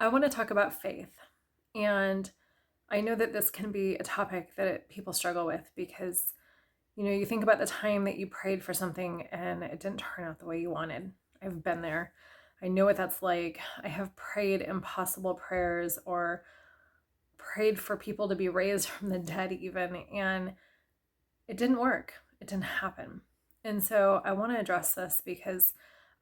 I want to talk about faith. And I know that this can be a topic that people struggle with because, you think about the time that you prayed for something and it didn't turn out the way you wanted. I've been there. I know what that's like. I have prayed impossible prayers or prayed for people to be raised from the dead, even, and it didn't work. It didn't happen. And so I want to address this because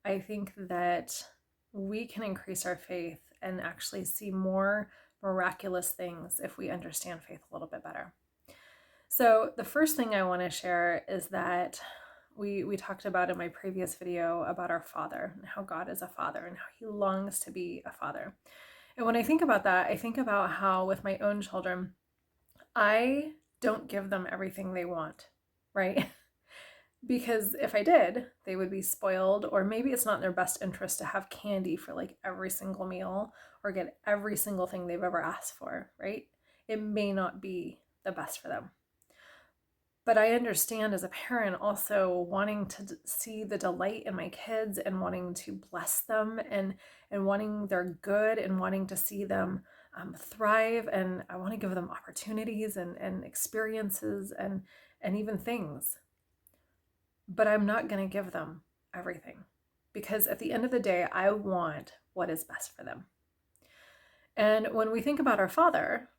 I think that we can increase our faith and actually see more miraculous things if we understand faith a little bit better. So the first thing I want to share is that we talked about in my previous video about our Father and how God is a father and how he longs to be a father. And when I think about that, I think about how with my own children, I don't give them everything they want, right? Because if I did, they would be spoiled, or maybe it's not in their best interest to have candy for like every single meal or get every single thing they've ever asked for, right? It may not be the best for them. But I understand as a parent also wanting to see the delight in my kids and wanting to bless them and wanting their good and wanting to see them thrive. And I want to give them opportunities and experiences and even things. But I'm not going to give them everything because at the end of the day, I want what is best for them. And when we think about our Father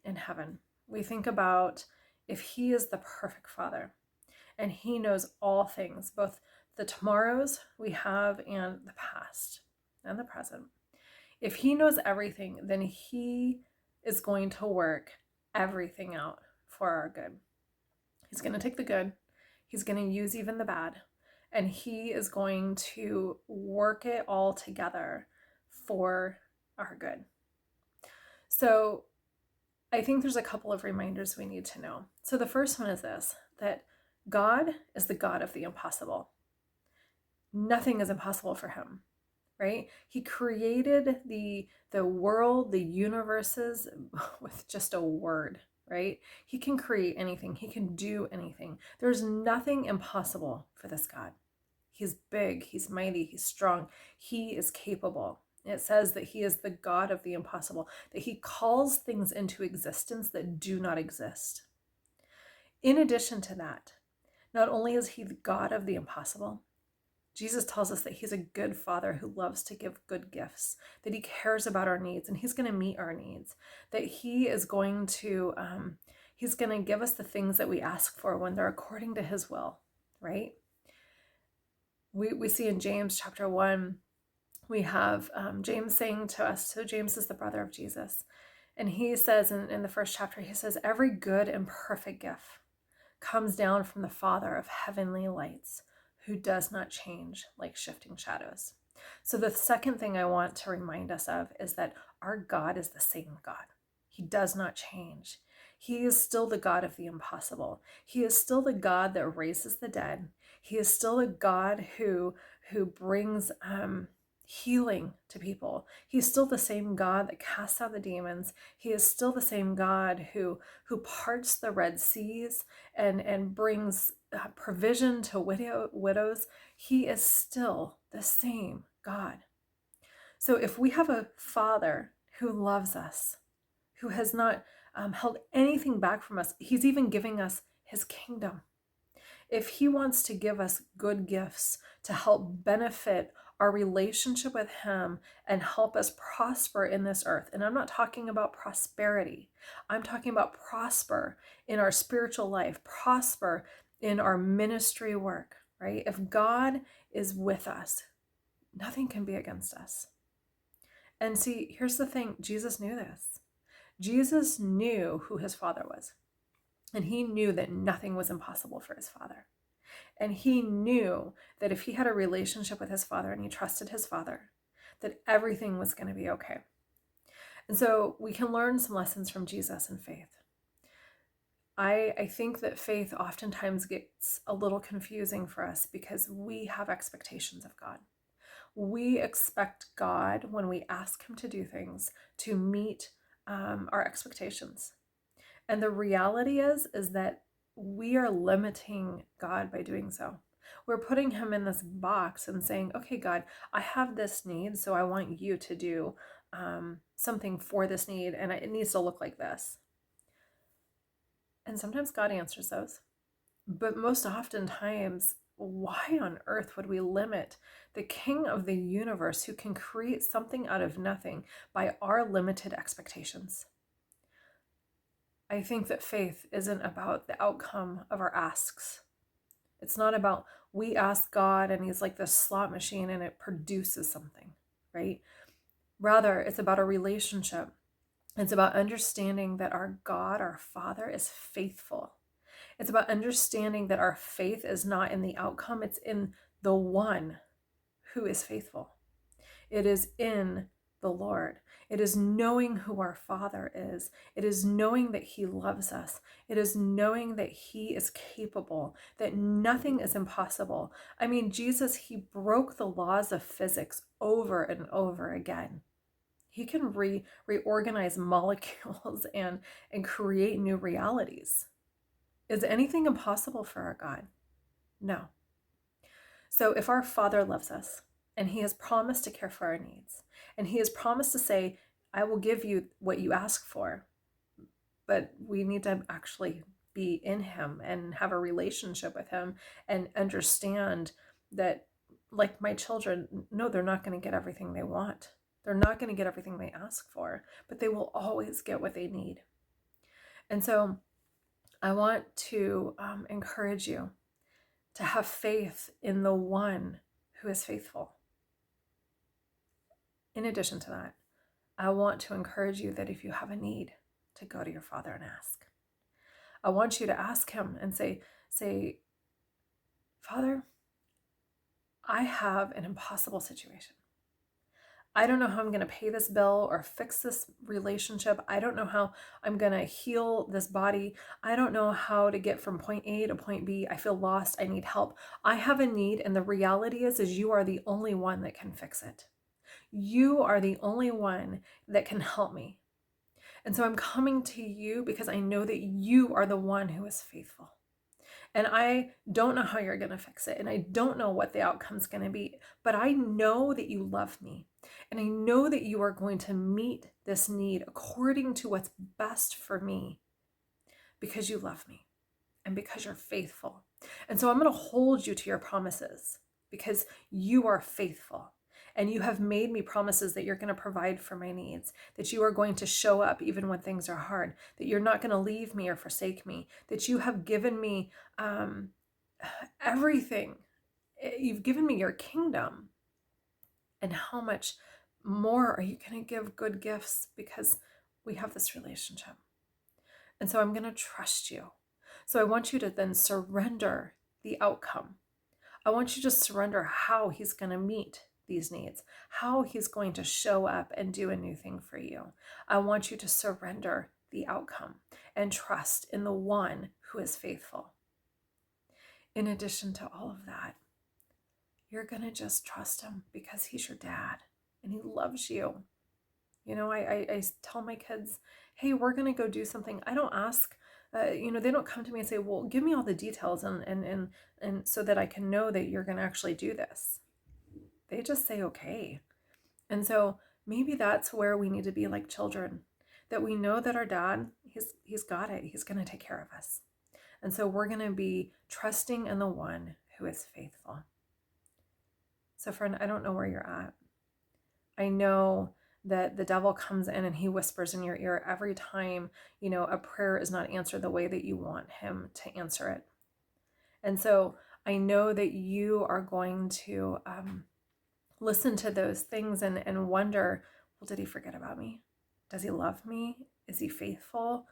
in heaven, we think about if he is the perfect Father and he knows all things, both the tomorrows we have and the past and the present. If he knows everything, then he is going to work everything out for our good. He's going to take the good, he's going to use even the bad, and he is going to work it all together for our good. So I think there's a couple of reminders we need to know. So the first one is this, that God is the God of the impossible. Nothing is impossible for him, right? He created the world, the universes with just a word, right? He can create anything. He can do anything. There's nothing impossible for this God. He's big, he's mighty, he's strong, he is capable. It says that he is the God of the impossible, that he calls things into existence that do not exist. In addition to that, not only is he the God of the impossible, Jesus tells us that he's a good father who loves to give good gifts, that he cares about our needs and he's going to meet our needs, that he is going to give us the things that we ask for when they're according to his will, right? We see in James chapter 1, we have James saying to us, so James is the brother of Jesus, and he says in the first chapter, he says, every good and perfect gift comes down from the Father of heavenly lights, who does not change like shifting shadows. So the second thing I want to remind us of is that our God is the same God. He does not change. He is still the God of the impossible. He is still the God that raises the dead. He is still a God who brings healing to people. He's still the same God that casts out the demons. He is still the same God who parts the Red Seas and brings provision to widows. He is still the same God. So if we have a Father who loves us, who has not held anything back from us, he's even giving us his kingdom. If he wants to give us good gifts to help benefit our relationship with him and help us prosper in this earth, and I'm not talking about prosperity, I'm talking about prosper in our spiritual life, prosper in our ministry work, right? If God is with us, nothing can be against us. And see, here's the thing, Jesus knew this. Jesus knew who his Father was. And he knew that nothing was impossible for his Father. And he knew that if he had a relationship with his Father and he trusted his Father, that everything was going to be okay. And so we can learn some lessons from Jesus in faith. I think that faith oftentimes gets a little confusing for us because we have expectations of God. We expect God, when we ask him to do things, to meet our expectations. And the reality is that we are limiting God by doing so. We're putting him in this box and saying, okay, God, I have this need, so I want you to do something for this need, and it needs to look like this. And sometimes God answers those. But most oftentimes, why on earth would we limit the King of the universe who can create something out of nothing by our limited expectations? I think that faith isn't about the outcome of our asks. It's not about we ask God and he's like this slot machine and it produces something, right? Rather, it's about a relationship. It's about understanding that our God, our Father, is faithful. It's about understanding that our faith is not in the outcome, it's in the one who is faithful. It is in the Lord. It is knowing who our Father is. It is knowing that he loves us. It is knowing that he is capable, that nothing is impossible. I mean, Jesus, he broke the laws of physics over and over again. He can reorganize molecules and create new realities. Is anything impossible for our God? No. So if our Father loves us and he has promised to care for our needs and he has promised to say, I will give you what you ask for, but we need to actually be in him and have a relationship with him and understand that, like my children, no, they're not going to get everything they want. They're not going to get everything they ask for, but they will always get what they need. And so I want to encourage you to have faith in the one who is faithful. In addition to that, I want to encourage you that if you have a need, to go to your Father and ask. I want you to ask him and say, Father, I have an impossible situation. I don't know how I'm going to pay this bill or fix this relationship. I don't know how I'm going to heal this body. I don't know how to get from point A to point B. I feel lost. I need help. I have a need, and the reality is you are the only one that can fix it. You are the only one that can help me. And so I'm coming to you because I know that you are the one who is faithful. And I don't know how you're going to fix it. And I don't know what the outcome's going to be. But I know that you love me. And I know that you are going to meet this need according to what's best for me because you love me and because you're faithful. And so I'm going to hold you to your promises because you are faithful. And you have made me promises that you're going to provide for my needs, that you are going to show up even when things are hard, that you're not going to leave me or forsake me, that you have given me everything. You've given me your kingdom. And how much more are you going to give good gifts because we have this relationship? And so I'm going to trust you. So I want you to then surrender the outcome. I want you to surrender how he's going to meet these needs, how he's going to show up and do a new thing for you. I want you to surrender the outcome and trust in the one who is faithful. In addition to all of that, you're going to just trust him because he's your dad and he loves you. You know, I tell my kids, hey, we're going to go do something. I don't ask, they don't come to me and say, well, give me all the details and so that I can know that you're going to actually do this. They just say, okay. And so maybe that's where we need to be like children, that we know that our dad, he's got it. He's going to take care of us. And so we're going to be trusting in the one who is faithful. So friend, I don't know where you're at. I know that the devil comes in and he whispers in your ear every time, a prayer is not answered the way that you want him to answer it. And so I know that you are going to listen to those things and wonder, well, did he forget about me? Does he love me? Is he faithful?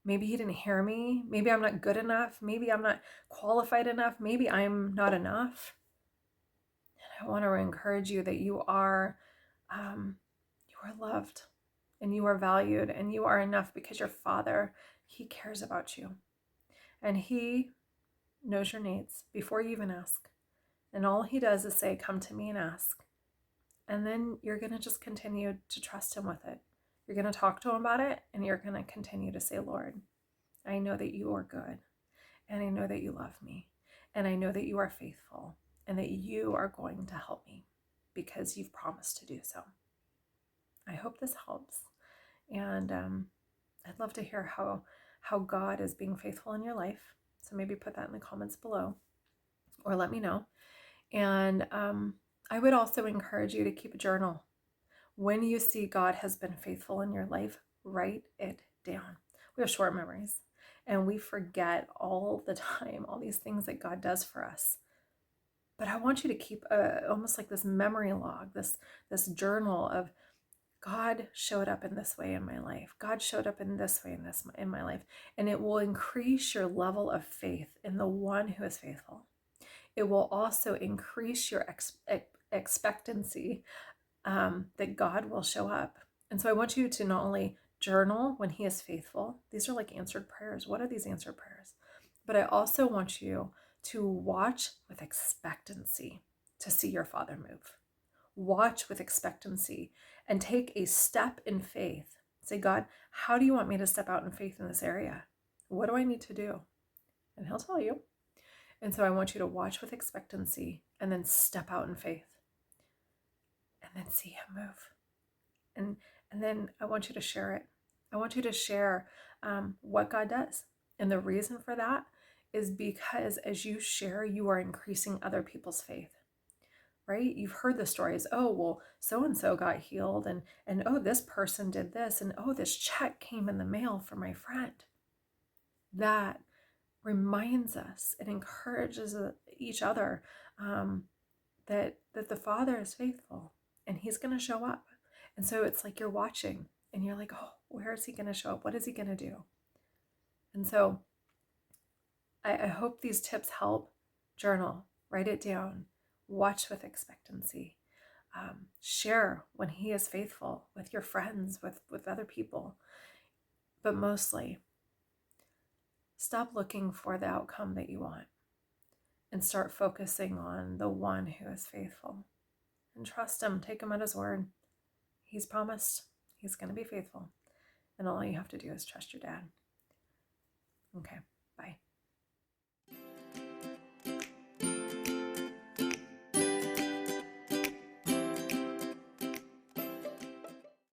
Maybe he didn't hear me. Maybe I'm not good enough. Maybe I'm not qualified enough. Maybe I'm not enough. And I want to encourage you that you are loved and you are valued and you are enough because your Father, he cares about you. And he knows your needs before you even ask. And all he does is say, come to me and ask. And then you're going to just continue to trust him with it. You're going to talk to him about it, and you're going to continue to say, Lord, I know that you are good, and I know that you love me, and I know that you are faithful, and that you are going to help me because you've promised to do so. I hope this helps. And I'd love to hear how God is being faithful in your life. So maybe put that in the comments below or let me know. And I would also encourage you to keep a journal. When you see God has been faithful in your life, write it down. We have short memories and we forget all the time all these things that God does for us. But I want you to keep almost like this memory log, this journal of God showed up in this way in my life. God showed up in this way in my life. And it will increase your level of faith in the one who is faithful. It will also increase your expectancy that God will show up. And so I want you to not only journal when he is faithful. These are like answered prayers. What are these answered prayers? But I also want you to watch with expectancy to see your Father move. Watch with expectancy and take a step in faith. Say, God, how do you want me to step out in faith in this area? What do I need to do? And he'll tell you. And so I want you to watch with expectancy and then step out in faith and then see him move. And then I want you to share it. I want you to share what God does. And the reason for that is because as you share, you are increasing other people's faith, right? You've heard the stories. Oh, well, so-and-so got healed and oh, this person did this. And oh, this check came in the mail for my friend. That reminds us, it encourages each other that the Father is faithful and he's going to show up. And so it's like you're watching and you're like, oh, where is he going to show up? What is he going to do? And so I hope these tips help. Journal, write it down, watch with expectancy, share when he is faithful with your friends, with other people. But mostly, stop looking for the outcome that you want and start focusing on the one who is faithful. And trust him, take him at his word. He's promised he's going to be faithful. And all you have to do is trust your dad. Okay.